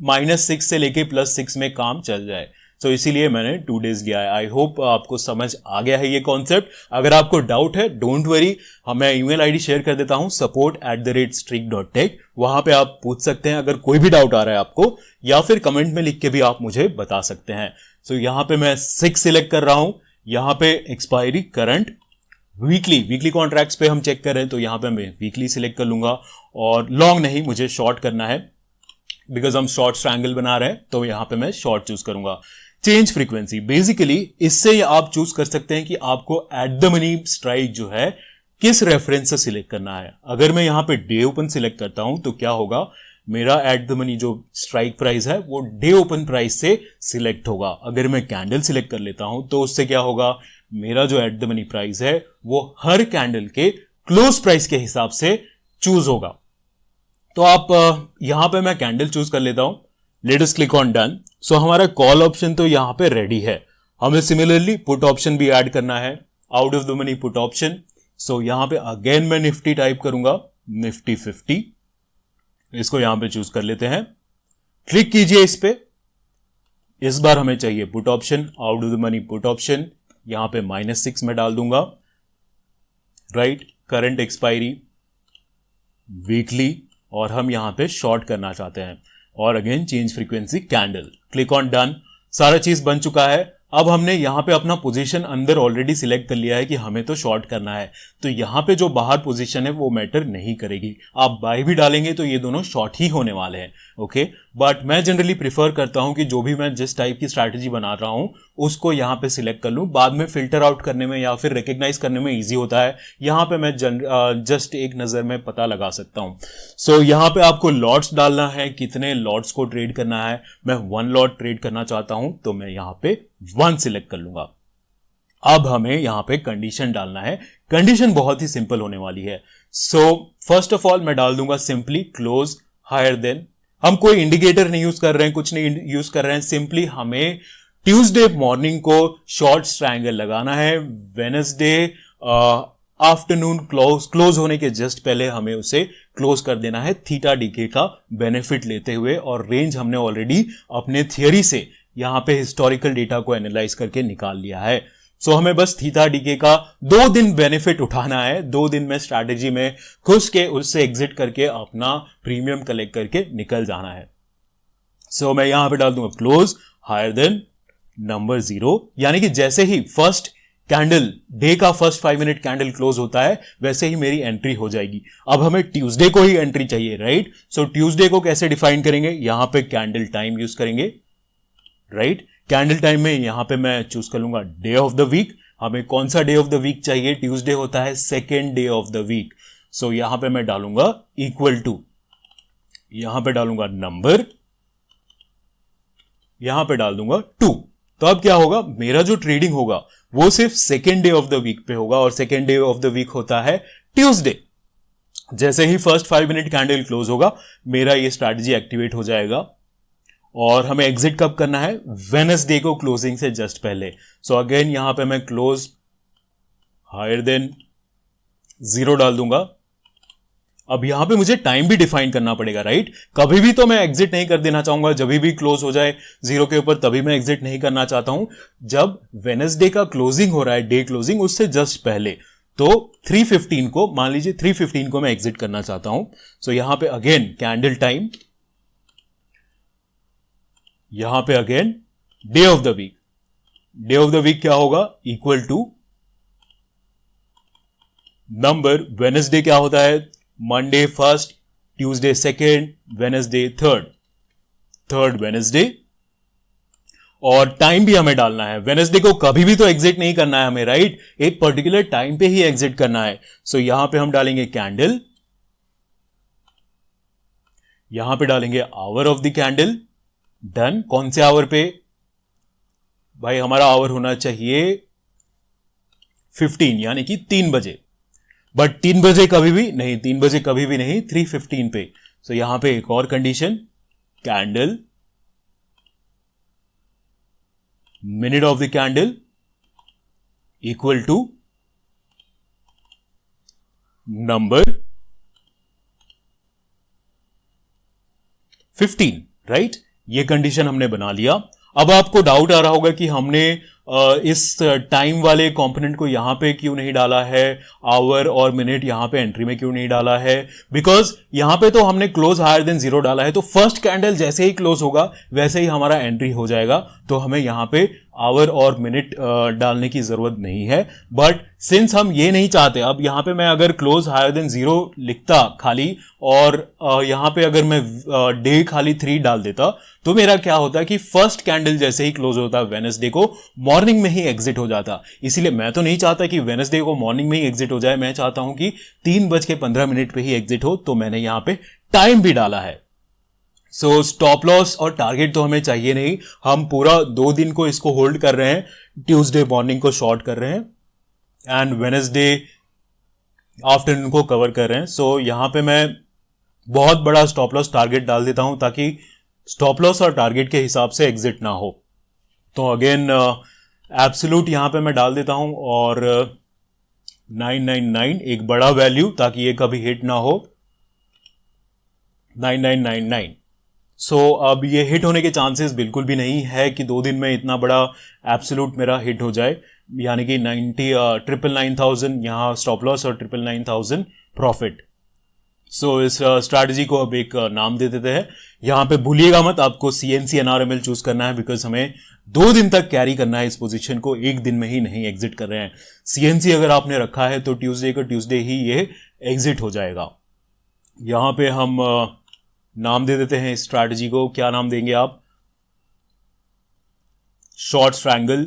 -6 से लेके +6 में काम चल जाए। तो इसीलिए मैंने 2 डेज लिया है। आई होप आपको समझ आ गया है ये कॉन्सेप्ट। अगर आपको डाउट है डोंट वरी, मैं ईमेल आईडी शेयर कर देता हूं support@streak.tech, वहां पे आप पूछ सकते हैं अगर कोई भी डाउट आ रहा है आपको, या फिर कमेंट में लिख के भी आप मुझे बता सकते हैं। सो यहां पे मैं 6 सिलेक्ट कर रहा हूं, यहां पे एक्सपायरी करंट वीकली कॉन्ट्रैक्ट्स पे हम चेक कर रहे हैं तो यहां पे मैं वीकली सिलेक्ट कर लूंगा, और लॉन्ग नहीं, मुझे शॉर्ट करना है बिकॉज हम शॉर्ट ट्रायंगल बना रहे हैं, तो यहां पे मैं शॉर्ट चूज करूंगा। चेंज फ्रीक्वेंसी, बेसिकली इससे आप चूज कर सकते हैं कि आपको एट द मनी स्ट्राइक जो है किस रेफरेंस से सिलेक्ट करना है। अगर मैं यहां पे डे ओपन सिलेक्ट करता हूं तो क्या होगा, मेरा एट द मनी जो स्ट्राइक प्राइस है वो डे ओपन प्राइस से सिलेक्ट होगा। अगर मैं कैंडल सिलेक्ट कर लेता हूं तो उससे क्या होगा, मेरा जो एट द मनी प्राइस है वो हर कैंडल के क्लोज प्राइस के हिसाब से चूज होगा। तो आप यहां पे मैं कैंडल चूज कर लेता हूं, let us click on done. So हमारा कॉल ऑप्शन तो यहां पे रेडी है, हमें सिमिलरली पुट ऑप्शन भी ऐड करना है, out of the money put option. So यहां पे अगेन मैं निफ्टी टाइप करूंगा, निफ्टी 50, इसको यहां पे चूज कर लेते हैं, क्लिक कीजिए इस पे। इस बार हमें चाहिए put option, out of the money put option, यहां पे -6 में डाल दूंगा, राइट, करंट एक्सपायरी वीकली, और हम यहां पे शॉर्ट करना चाहते हैं, और again change frequency candle, click on done. सारा चीज बन चुका है। अब हमने यहां पे अपना पोजीशन अंदर ऑलरेडी सिलेक्ट कर लिया है कि हमें तो शॉर्ट करना है, तो यहां पे जो बाहर पोजीशन है वो मैटर नहीं करेगी। आप बाय भी डालेंगे तो ये दोनों शॉर्ट ही होने वाले हैं, ओके। बट मैं जनरली प्रिफर करता हूं कि जो भी मैं जिस टाइप की स्ट्रैटेजी बना रहा हूं उसको यहां पे सिलेक्ट कर लूं, बाद में फिल्टर आउट करने में या फिर रिकग्नाइज करने में ईजी होता है। यहां पे मैं जस्ट एक नजर में पता लगा सकता हूं। सो यहां पे आपको लॉट्स डालना है, कितने लॉट्स को ट्रेड करना है। मैं 1 लॉट ट्रेड करना चाहता हूं तो मैं यहां पे 1 सिलेक्ट कर लूंगा। अब हमें यहां पे कंडीशन डालना है, कंडीशन बहुत ही सिंपल होने वाली है। सो फर्स्ट ऑफ ऑल मैं डाल दूंगा सिंपली क्लोज हायर देन। हम कोई इंडिकेटर नहीं यूज कर रहे हैं, कुछ नहीं यूज कर रहे हैं, सिंपली हमें ट्यूसडे मॉर्निंग को शॉर्ट ट्रायंगल लगाना है, वेडनेसडे आफ्टरनून क्लोज होने के जस्ट पहले हमें उसे क्लोज कर देना है थीटा डीके का बेनिफिट लेते हुए, और रेंज हमने ऑलरेडी अपने थियरी से यहां पे हिस्टोरिकल डेटा को एनालाइज करके निकाल लिया है। सो हमें बस थीटा डीके का 2 दिन बेनिफिट उठाना है, 2 दिन में स्ट्रैटेजी में घुस के उससे एग्जिट करके अपना प्रीमियम कलेक्ट करके निकल जाना है। सो मैं यहां पे डाल दूंगा क्लोज हायर देन नंबर 0, यानी कि जैसे ही फर्स्ट कैंडल डे का फर्स्ट 5 मिनट कैंडल क्लोज होता है वैसे ही मेरी एंट्री हो जाएगी। अब हमें ट्यूसडे को ही एंट्री चाहिए, राइट। सो ट्यूसडे को कैसे डिफाइन करेंगे, यहां पे कैंडल टाइम यूज करेंगे, राइट। कैंडल टाइम में यहां पे मैं चूज कर लूंगा डे ऑफ द वीक। हमें कौन सा डे ऑफ द वीक चाहिए, ट्यूसडे होता है second day of the week. So यहां पे मैं डालूंगा इक्वल टू, यहां पे डालूंगा नंबर, यहां पे डाल दूंगा 2। तो अब क्या होगा, मेरा जो ट्रेडिंग होगा वो सिर्फ second day of the week पे होगा, और second day of the week होता है ट्यूसडे। जैसे ही फर्स्ट 5 मिनट कैंडल क्लोज होगा मेरा ये स्ट्रैटेजी एक्टिवेट हो जाएगा, और हमें एग्जिट कब करना है, वेडनेसडे को क्लोजिंग से जस्ट पहले। सो अगेन यहां पे मैं क्लोज हायर देन 0 डाल दूंगा। अब यहां पे मुझे टाइम भी डिफाइन करना पड़ेगा, राइट। कभी भी तो मैं एग्जिट नहीं कर देना चाहूंगा जब भी क्लोज हो जाए 0 के ऊपर, तभी मैं एग्जिट नहीं करना चाहता हूं जब वेडनेसडे का क्लोजिंग हो रहा है, डे क्लोजिंग उससे जस्ट पहले। तो 3:15 को, मान लीजिए 3:15 को मैं एग्जिट करना चाहता हूं। सो यहां पे अगेन कैंडल टाइम, यहां पे again day of the week. Day of the week क्या होगा, इक्वल टू नंबर, वेडनेसडे क्या होता है, Monday first, Tuesday second, Wednesday third Wednesday, और टाइम भी हमें डालना है। वेडनेसडे को कभी भी तो एग्जिट नहीं करना है हमें, राइट, एक पर्टिकुलर टाइम पे ही एग्जिट करना है। सो यहां पे हम डालेंगे कैंडल, यहां पे डालेंगे hour of the candle, done. कौन से आवर पे भाई, हमारा आवर होना चाहिए 15 यानी कि 3 बजे, बट 3 बजे कभी भी नहीं, 3 बजे कभी भी नहीं, 3:15 पे। सो यहां पे एक और condition, candle minute of the candle equal to number 15, right. ये कंडीशन हमने बना लिया। अब आपको डाउट आ रहा होगा कि हमने इस टाइम वाले कंपोनेंट को यहां पे क्यों नहीं डाला है, आवर और मिनट यहां पे एंट्री में क्यों नहीं डाला है, बिकॉज यहां पे तो हमने क्लोज हायर देन 0 डाला है, तो फर्स्ट कैंडल जैसे ही क्लोज होगा वैसे ही हमारा एंट्री हो जाएगा, तो हमें यहां पे आवर और मिनट डालने की जरूरत नहीं है। बट सिंस हम ये नहीं चाहते, अब यहां पे मैं अगर क्लोज हायर देन 0 लिखता खाली और यहां पे अगर मैं डे खाली 3 डाल देता, तो मेरा क्या होता है कि फर्स्ट कैंडल जैसे ही क्लोज होता वेडनेसडे को मॉर्निंग में ही एग्जिट हो जाता। इसीलिए मैं तो नहीं चाहता कि वेडनेसडे को मॉर्निंग में ही एग्जिट हो जाए, मैं चाहता हूं कि 3:15 पे ही एग्जिट हो, तो मैंने यहां पे टाइम भी डाला है। सो स्टॉप लॉस और टारगेट तो हमें चाहिए नहीं, हम पूरा 2 दिन को इसको होल्ड कर रहे हैं, ट्यूसडे मॉर्निंग को शॉर्ट कर रहे हैं एंड वेडनेसडे आफ्टरनून को कवर कर रहे हैं। सो यहां पे मैं बहुत बड़ा स्टॉप लॉस टारगेट डाल देता हूं ताकि स्टॉप लॉस और टारगेट के हिसाब से एग्जिट ना हो। तो अगेन एब्सोल्यूट यहां पे मैं डाल देता हूं और 999 एक बड़ा वैल्यू ताकि ये कभी हिट ना हो, 9999। सो अब ये हिट होने के चांसेस बिल्कुल भी नहीं है कि 2 दिन में इतना बड़ा एब्सोल्यूट मेरा हिट हो जाए, यानी कि 999,000 यहां स्टॉप लॉस और 999,000 प्रॉफिट। सो इस स्ट्रैटेजी को अब एक नाम दे देते हैं। यहां पे भूलिएगा मत, आपको CNC NRML चूज करना है, बिकॉज हमें 2 दिन तक कैरी करना है इस पोजीशन को, एक दिन में ही नहीं एग्जिट कर रहे हैं। CNC अगर आपने रखा है तो ट्यूसडे ही ये एग्जिट हो जाएगा। यहां पे हम नाम दे देते हैं इस स्ट्रैटेजी को, क्या नाम देंगे आप, शॉर्ट स्ट्रैंगल,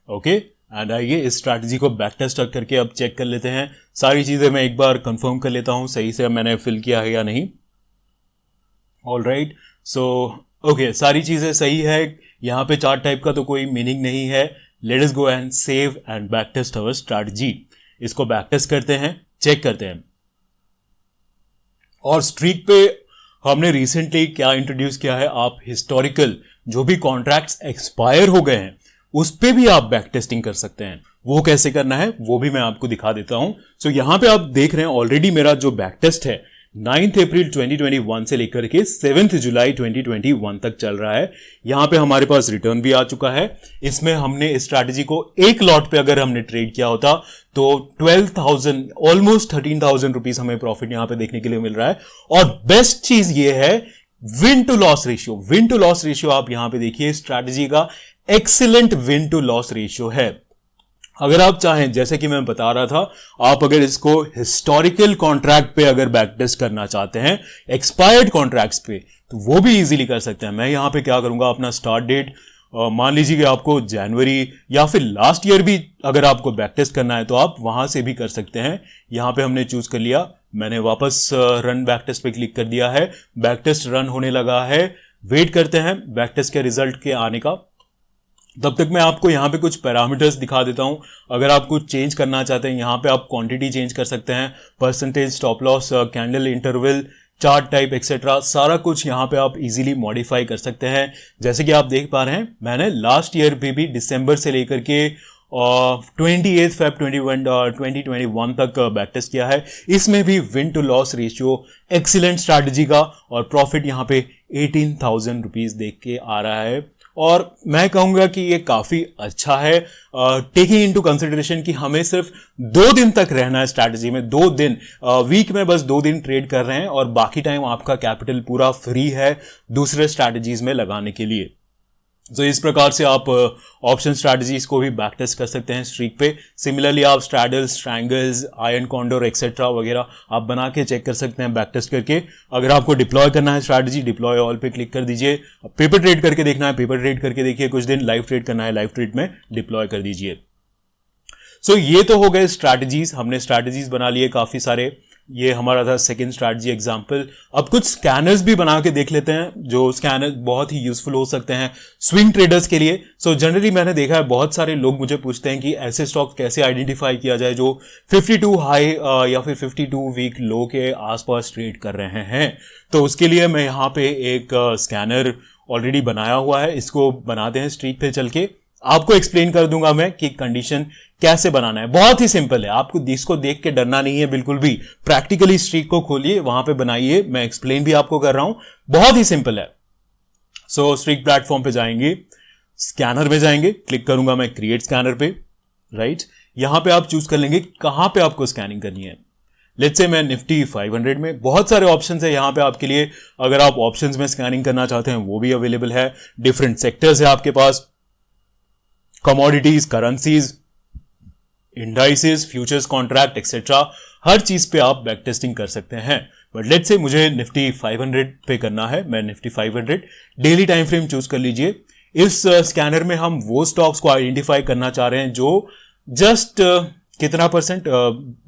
ओके। एंड आइए इस स्ट्रैटेजी को बैक टेस्ट करके अब चेक कर लेते हैं। सारी चीजें मैं एक बार कंफर्म कर लेता हूं सही से मैंने फिल किया है या नहीं। ऑल राइट, सो ओके, सारी चीजें सही है। यहां पे चार्ट टाइप का तो कोई मीनिंग नहीं है। Let us go and save and back test our strategy. इसको बैक टेस्ट करते हैं, चेक करते हैं। और स्ट्रीक पे हमने रिसेंटली क्या इंट्रोड्यूस किया है, आप हिस्टोरिकल जो भी कॉन्ट्रैक्ट्स एक्सपायर हो गए हैं उस पे भी आप बैक टेस्टिंग कर सकते हैं। वो कैसे करना है वो भी मैं आपको दिखा देता हूं। सो यहां पे आप देख रहे हैं ऑलरेडी मेरा जो बैक टेस्ट है 9 अप्रैल 2021 से लेकर के 7 जुलाई 2021 तक चल रहा है। यहां पे हमारे पास रिटर्न भी आ चुका है। इसमें हमने इस स्ट्रैटेजी को एक लॉट पे अगर हमने ट्रेड किया होता तो 12,000 ऑलमोस्ट 13,000 रुपीज हमें प्रॉफिट यहां पे देखने के लिए मिल रहा है। और बेस्ट चीज ये है win to loss ratio. Win to loss ratio आप यहां पे देखिए, स्ट्रैटेजी का excellent win to loss ratio है। अगर आप चाहें, जैसे कि मैं बता रहा था, आप अगर इसको हिस्टोरिकल कॉन्ट्रैक्ट पे अगर बैक टेस्ट करना चाहते हैं एक्सपायर्ड कॉन्ट्रैक्ट्स पे, तो वो भी इजीली कर सकते हैं। मैं यहां पे क्या करूंगा, अपना स्टार्ट डेट मान लीजिए कि आपको जनवरी या फिर लास्ट ईयर भी अगर आपको बैक टेस्ट करना है तो आप वहां से भी कर सकते हैं। यहां पे हमने चूज कर लिया, मैंने वापस रन बैक टेस्ट पे क्लिक कर दिया है। बैक टेस्ट रन होने लगा है, वेट करते हैं बैक टेस्ट के रिजल्ट के आने का। तब तक मैं आपको यहां पे कुछ पैरामीटर्स दिखा देता हूं। अगर आप कुछ चेंज करना चाहते हैं, यहां पे आप क्वांटिटी चेंज कर सकते हैं, percentage, stop loss, candle interval, chart type etcetera, सारा कुछ यहां पे आप इजीली मॉडिफाई कर सकते हैं। जैसे कि आप देख पा रहे हैं, मैंने लास्ट ईयर भी दिसंबर से लेकर के 28 फेब 2021 तक बैक टेस्ट किया है। इसमें भी win to loss ratio excellent strategy का और प्रॉफिट यहां पे 18,000 रुपीज देख के आ रहा है। और मैं कहूंगा कि ये काफी अच्छा है, टेकिंग इनटू कंसिडरेशन कि हमें सिर्फ 2 दिन तक रहना है स्ट्रैटेजी में। 2 दिन, वीक में बस 2 दिन ट्रेड कर रहे हैं और बाकी टाइम आपका कैपिटल पूरा फ्री है दूसरे स्ट्रैटेजीज में लगाने के लिए। तो इस प्रकार से आप ऑप्शन स्ट्रैटेजीज को भी बैक टेस्ट कर सकते हैं स्ट्रीक पे। सिमिलरली आप straddles, triangles, iron condor etcetera वगैरह आप बना के चेक कर सकते हैं बैक टेस्ट करके। अगर आपको डिप्लॉय करना है स्ट्रैटेजी, डिप्लॉय ऑल पे क्लिक कर दीजिए। पेपर ट्रेड करके देखना है, पेपर ट्रेड करके देखिए कुछ दिन। लाइव ट्रेड करना है, लाइव ट्रेड में डिप्लॉय कर दीजिए। सो ये तो हो गए स्ट्रैटेजीज, हमने स्ट्रैटेजीज बना लिए काफी सारे। ये हमारा था सेकंड स्ट्रैटेजी एग्जांपल। अब कुछ स्कैनर्स भी बना के देख लेते हैं, जो स्कैनर बहुत ही यूजफुल हो सकते हैं स्विंग ट्रेडर्स के लिए। सो जनरली मैंने देखा है बहुत सारे लोग मुझे पूछते हैं कि ऐसे स्टॉक कैसे आइडेंटिफाई किया जाए जो 52 हाई या फिर 52 वीक लो के आसपास ट्रेड कर रहे हैं। तो उसके लिए मैं यहाँ पे एक स्कैनर ऑलरेडी बनाया हुआ है, इसको बनाते हैं स्ट्रीक पे चल के। आपको एक्सप्लेन कर दूंगा मैं कि कंडीशन कैसे बनाना है। बहुत ही सिंपल है, आपको इसको देख के डरना नहीं है बिल्कुल भी। प्रैक्टिकली स्ट्रीक को खोलिए, वहां पे बनाइए, मैं एक्सप्लेन भी आपको कर रहा हूं, बहुत ही सिंपल है। सो स्ट्रीक प्लेटफॉर्म पे जाएंगे, स्कैनर में जाएंगे, क्लिक करूंगा मैं क्रिएट स्कैनर पे, राइट। यहां पे आप चूज कर लेंगे कहां पे आपको स्कैनिंग करनी है। लेट्स से मैं निफ्टी 500 में, बहुत सारे ऑप्शंस है यहां पे आपके लिए। अगर आप ऑप्शंस में स्कैनिंग करना चाहते हैं वो भी अवेलेबल है। डिफरेंट सेक्टर्स है आपके पास, commodities, currencies, indices, futures contract etcetera, हर चीज पे आप बैक टेस्टिंग कर सकते हैं। बट लेट्स से मुझे निफ्टी 500 पे करना है, मैं Nifty 500 daily time frame choose कर लीजिए। इस स्कैनर में हम वो स्टॉक्स को आइडेंटिफाई करना चाह रहे हैं जो जस्ट कितना परसेंट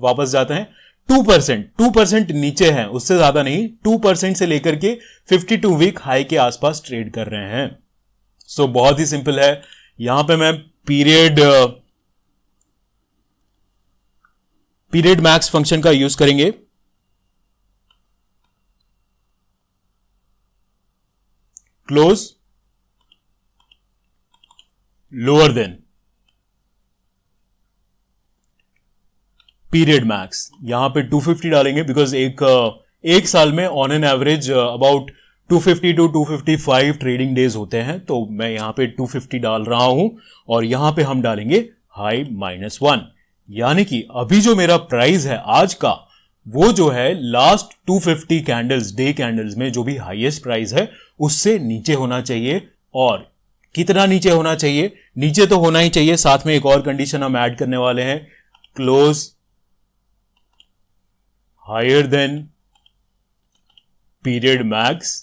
वापस जाते हैं, 2% नीचे हैं, उससे ज्यादा नहीं, 2% से लेकर के 52 वीक हाई के आसपास ट्रेड कर रहे हैं। सो बहुत ही सिंपल है। यहां पे मैं पीरियड मैक्स फंक्शन का यूज करेंगे। Close lower than period max, यहां पे 250 डालेंगे बिकॉज एक साल में on an average about 250 to 255 trading days होते हैं। तो मैं यहां पे 250 डाल रहा हूं और यहां पे हम डालेंगे हाई -1, यानी कि अभी जो मेरा प्राइस है आज का, वो जो है लास्ट 250 कैंडल्स, डे कैंडल्स में जो भी हाईएस्ट प्राइस है उससे नीचे होना चाहिए। और कितना नीचे होना चाहिए? नीचे तो होना ही चाहिए, साथ में एक और कंडीशन हम ऐड करने वाले हैं, close higher than period max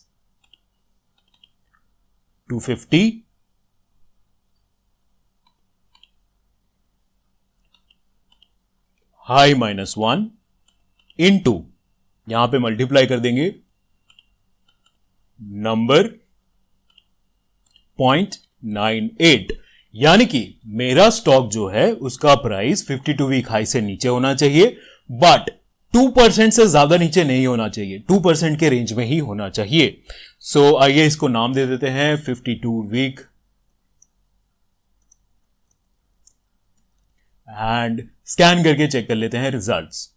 250 high -1 into, यहां पे मल्टीप्लाई कर देंगे नंबर 0.98, यानी कि मेरा स्टॉक जो है उसका प्राइस 52 वीक हाई से नीचे होना चाहिए, बट 2% से ज्यादा नीचे नहीं होना चाहिए, 2% के रेंज में ही होना चाहिए। सो आइए इसको नाम दे देते हैं 52 वीक एंड स्कैन करके चेक कर लेते हैं रिजल्ट्स।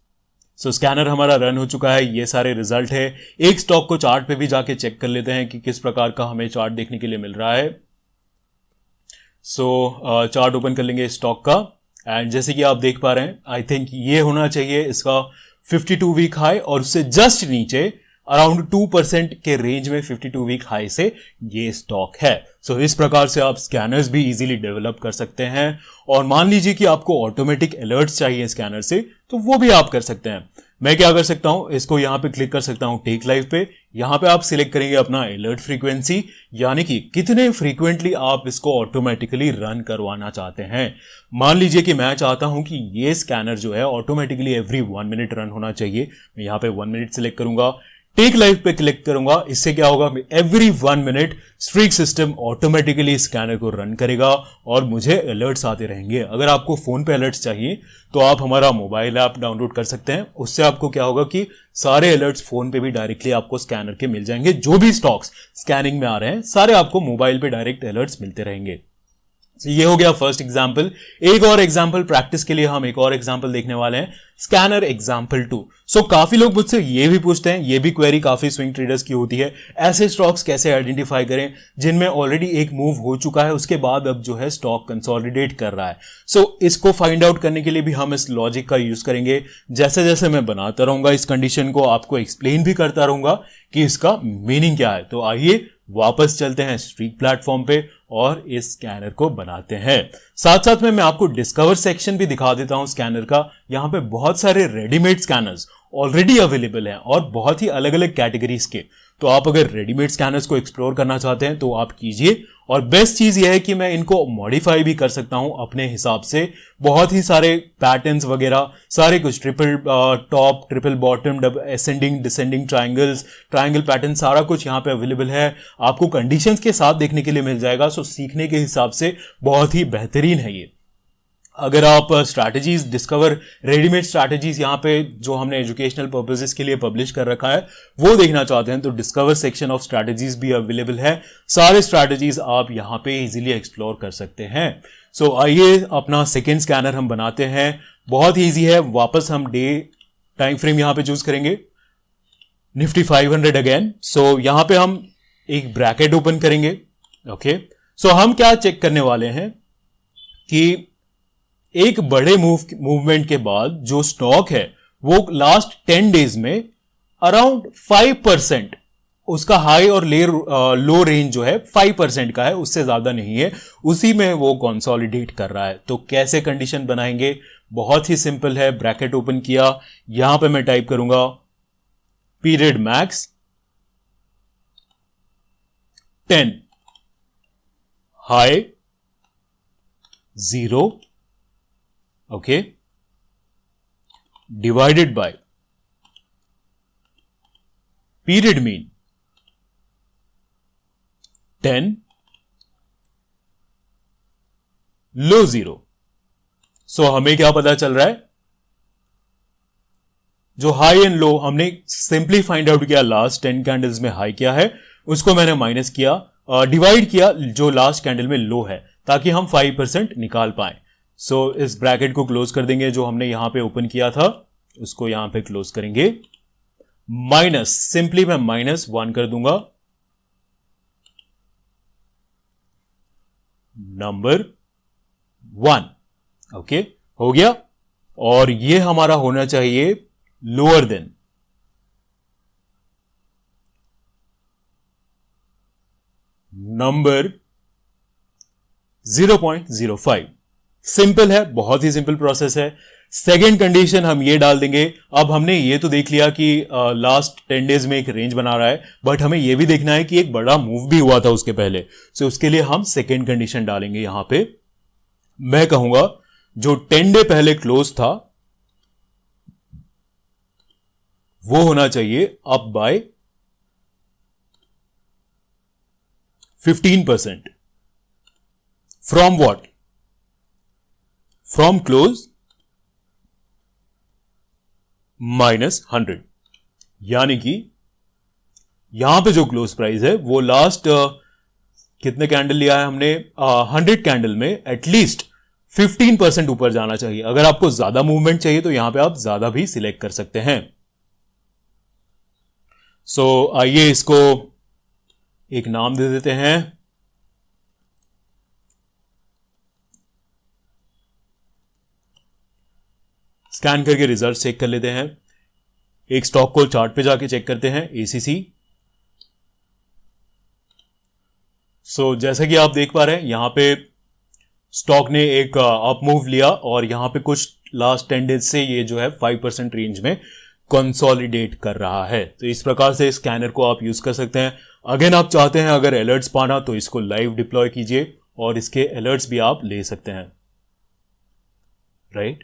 सो स्कैनर हमारा रन हो चुका है, ये सारे रिजल्ट है। एक स्टॉक को चार्ट पे भी जाके चेक कर लेते हैं कि किस प्रकार का हमें चार्ट देखने के लिए मिल रहा है। सो चार्ट ओपन कर लेंगे स्टॉक का एंड जैसे कि आप देख पा रहे हैं, आई थिंक ये होना चाहिए इसका 52 वीक हाई और उससे जस्ट नीचे अराउंड 2% के रेंज में 52 वीक हाई से ये स्टॉक है। सो इस प्रकार से आप स्कैनर्स भी इजीली डेवलप कर सकते हैं। और मान लीजिए कि आपको ऑटोमेटिक अलर्ट्स चाहिए स्कैनर से, तो वो भी आप कर सकते हैं। मैं क्या कर सकता हूं, इसको यहां पे क्लिक कर सकता हूं टेक लाइव पे। यहां पे आप सिलेक्ट करेंगे अपना अलर्ट फ्रीक्वेंसी, यानी कि कितने फ्रीक्वेंटली आप इसको ऑटोमेटिकली रन करवाना चाहते हैं। मान लीजिए कि मैं चाहता हूं कि ये स्कैनर जो है ऑटोमेटिकली एवरी 1 मिनट रन होना चाहिए। मैं यहां पे 1 मिनट सिलेक्ट करूंगा, टेक लाइव पे क्लिक करूंगा। इससे क्या होगा, every 1 minute streak system automatically scanner को रन करेगा और मुझे अलर्ट्स आते रहेंगे। अगर आपको फोन पे अलर्ट्स चाहिए तो आप हमारा मोबाइल ऐप डाउनलोड कर सकते हैं। उससे आपको क्या होगा कि सारे अलर्ट्स फोन पे भी डायरेक्टली आपको स्कैनर के मिल जाएंगे। जो भी स्टॉक्स स्कैनिंग में आ रहे हैं सारे आपको मोबाइल पे डायरेक्ट अलर्ट्स मिलते रहेंगे। ये हो गया फर्स्ट एग्जाम्पल। एक और एग्जाम्पल प्रैक्टिस के लिए हम एक और एग्जाम्पल देखने वाले हैं, स्कैनर एग्जाम्पल 2। सो काफी लोग मुझसे ये भी पूछते हैं, ये भी क्वेरी काफी स्विंग ट्रेडर्स की होती है, ऐसे स्टॉक्स कैसे आइडेंटिफाई करें जिनमें ऑलरेडी एक मूव हो चुका है, उसके बाद अब जो है स्टॉक कंसोलिडेट कर रहा है। सो इसको फाइंड आउट करने के लिए भी हम इस लॉजिक का यूज करेंगे। जैसे जैसे मैं बनाता रहूंगा इस कंडीशन को, आपको एक्सप्लेन भी करता रहूंगा कि इसका मीनिंग क्या है। तो आइए वापस चलते हैं स्ट्रीक प्लेटफॉर्म पे और इस स्कैनर को बनाते हैं। साथ साथ में मैं आपको डिस्कवर सेक्शन भी दिखा देता हूं स्कैनर का। यहां पे बहुत सारे रेडीमेड स्कैनर्स ऑलरेडी अवेलेबल हैं और बहुत ही अलग अलग कैटेगरीज के। तो आप अगर रेडीमेड स्कैनर्स को एक्सप्लोर करना चाहते हैं तो आप कीजिए। और बेस्ट चीज यह है कि मैं इनको मॉडिफाई भी कर सकता हूं अपने हिसाब से। बहुत ही सारे पैटर्न्स वगैरह सारे कुछ, triple top, triple bottom, ascending descending triangles, triangle pattern, सारा कुछ यहां पे अवेलेबल है। आपको कंडीशंस के साथ देखने के लिए मिल जाएगा। सो सीखने के हिसाब से बहुत ही बेहतरीन है ये। अगर आप स्ट्रैटेजीज डिस्कवर, रेडीमेड स्ट्रैटेजीज यहाँ पे जो हमने एजुकेशनल पर्पसेस के लिए पब्लिश कर रखा है वो देखना चाहते हैं तो डिस्कवर सेक्शन ऑफ स्ट्रैटेजीज भी अवेलेबल है। सारे स्ट्रैटेजीज आप यहाँ पे इजीली एक्सप्लोर कर सकते हैं। सो आइए अपना सेकेंड स्कैनर हम बनाते हैं। बहुत ही ईजी है। वापस हम डे टाइम फ्रेम यहाँ पे चूज करेंगे, निफ्टी 500 अगेन। सो यहाँ पे हम एक ब्रैकेट ओपन करेंगे। ओके, सो हम क्या चेक करने वाले हैं कि एक बड़े मूवमेंट के बाद जो स्टॉक है वो लास्ट 10 डेज में अराउंड 5%, उसका हाई और लो रेंज जो है 5% का है, उससे ज्यादा नहीं है, उसी में वो कंसोलिडेट कर रहा है। तो कैसे कंडीशन बनाएंगे? बहुत ही सिंपल है। ब्रैकेट ओपन किया, यहां पे मैं टाइप करूंगा period max 10, high 0, okay, divided by period mean 10, लो 0। सो हमें क्या पता चल रहा है? जो हाई एंड लो हमने सिंपली फाइंड आउट किया, लास्ट 10 कैंडल्स में हाई क्या है उसको मैंने माइनस किया, डिवाइड किया जो लास्ट कैंडल में लो है, ताकि हम 5% निकाल पाए। सो इस ब्रैकेट को क्लोज कर देंगे, जो हमने यहां पे ओपन किया था उसको यहां पे क्लोज करेंगे। माइनस, सिंपली मैं -1 कर दूंगा, नंबर 1। ओके, हो गया। और ये हमारा होना चाहिए लोअर देन नंबर 0.05। सिंपल है, बहुत ही सिंपल प्रोसेस है। सेकेंड कंडीशन हम ये डाल देंगे। अब हमने ये तो देख लिया कि लास्ट 10 डेज में एक रेंज बना रहा है, बट हमें ये भी देखना है कि एक बड़ा मूव भी हुआ था उसके पहले। सो उसके लिए हम सेकेंड कंडीशन डालेंगे। यहां पे मैं कहूंगा जो 10 डे पहले क्लोज था वो होना चाहिए up by 15%। From what? From close -100। यानी कि यहां पे जो क्लोज प्राइस है वो लास्ट कितने कैंडल लिया है हमने? 100 कैंडल में एटलीस्ट 15% ऊपर जाना चाहिए। अगर आपको ज्यादा मूवमेंट चाहिए तो यहां पे आप ज्यादा भी सिलेक्ट कर सकते हैं। सो आइए इसको एक नाम दे देते हैं, स्कैन करके रिजल्ट चेक कर लेते हैं। एक स्टॉक को चार्ट पे जाके चेक करते हैं, एसीसी। सो जैसा कि आप देख पा रहे हैं यहां पे स्टॉक ने एक अप मूव लिया और यहां पे कुछ लास्ट 10 डेज से ये जो है 5% रेंज में कंसोलिडेट कर रहा है। तो इस प्रकार से स्कैनर को आप यूज कर सकते हैं। अगेन आप चाहते हैं अगर अलर्ट्स पाना तो इसको लाइव डिप्लॉय कीजिए और इसके अलर्ट्स भी आप ले सकते हैं, राइट।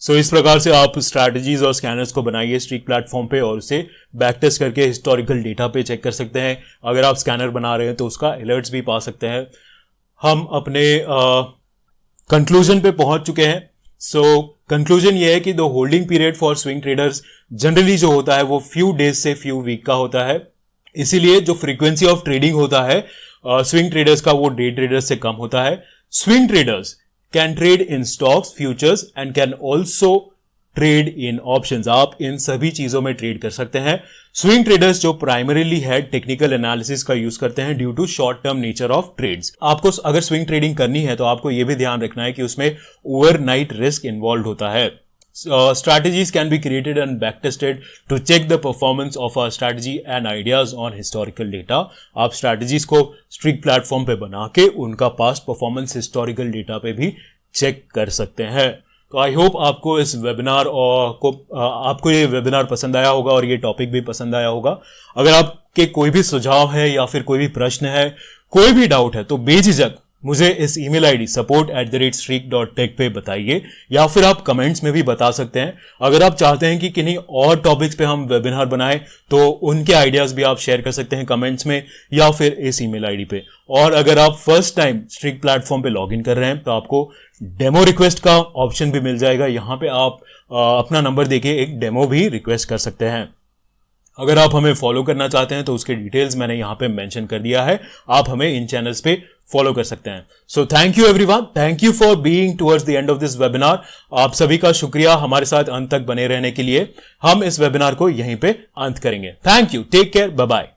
सो इस प्रकार से आप स्ट्रैटेजीज और स्कैनर्स को बनाइए स्ट्रीक प्लेटफॉर्म पे और उसे बैक टेस्ट करके हिस्टोरिकल डेटा पे चेक कर सकते हैं। अगर आप स्कैनर बना रहे हैं तो उसका अलर्ट्स भी पा सकते हैं। हम अपने कंक्लूजन पे पहुंच चुके हैं। सो कंक्लूजन ये है कि the holding period for swing traders generally जो होता है वो फ्यू डेज से फ्यू वीक का होता है। इसीलिए जो फ्रीक्वेंसी ऑफ ट्रेडिंग होता है स्विंग ट्रेडर्स का वो डे ट्रेडर्स से कम होता है। Swing traders can trade in stocks, futures and can also trade in options. आप इन सभी चीजों में ट्रेड कर सकते हैं। स्विंग ट्रेडर्स जो प्राइमरीली है टेक्निकल एनालिसिस का यूज करते हैं due to short term nature of trades. आपको अगर स्विंग ट्रेडिंग करनी है तो आपको यह भी ध्यान रखना है कि उसमें ओवरनाइट रिस्क इन्वॉल्व होता है। strategies can be created and backtested to check the performance of our strategy and ideas on historical data. आप strategies को Streak platform पे बना के उनका past performance historical data पे भी check कर सकते हैं. तो आई होप आपको इस वेबिनार आपको ये वेबिनार पसंद आया होगा और ये टॉपिक भी पसंद आया होगा. अगर आपके कोई भी सुझाव है या फिर कोई भी प्रश्न है, कोई भी डाउट है, तो बेझिझक मुझे इस ईमेल आईडी support@streak.tech पे बताइए या फिर आप कमेंट्स में भी बता सकते हैं. अगर आप चाहते हैं कि किन्हीं और टॉपिक्स पे हम वेबिनार बनाएं तो उनके आइडियाज भी आप शेयर कर सकते हैं कमेंट्स में या फिर इस ईमेल आईडी पे. और अगर आप फर्स्ट टाइम स्ट्रीक प्लेटफॉर्म पे लॉगिन कर रहे हैं तो आपको डेमो रिक्वेस्ट का ऑप्शन भी मिल जाएगा. यहां पे आप अपना नंबर देके एक डेमो भी रिक्वेस्ट कर सकते हैं. अगर आप हमें फॉलो करना चाहते हैं तो उसके डिटेल्स मैंने यहां पे मेंशन कर दिया है. आप हमें इन चैनल्स पे फॉलो कर सकते हैं. So thank you everyone, thank you for being towards the end of this webinar. आप सभी का शुक्रिया हमारे साथ अंत तक बने रहने के लिए. हम इस वेबिनार को यहीं पे अंत करेंगे. Thank you, take care, bye bye.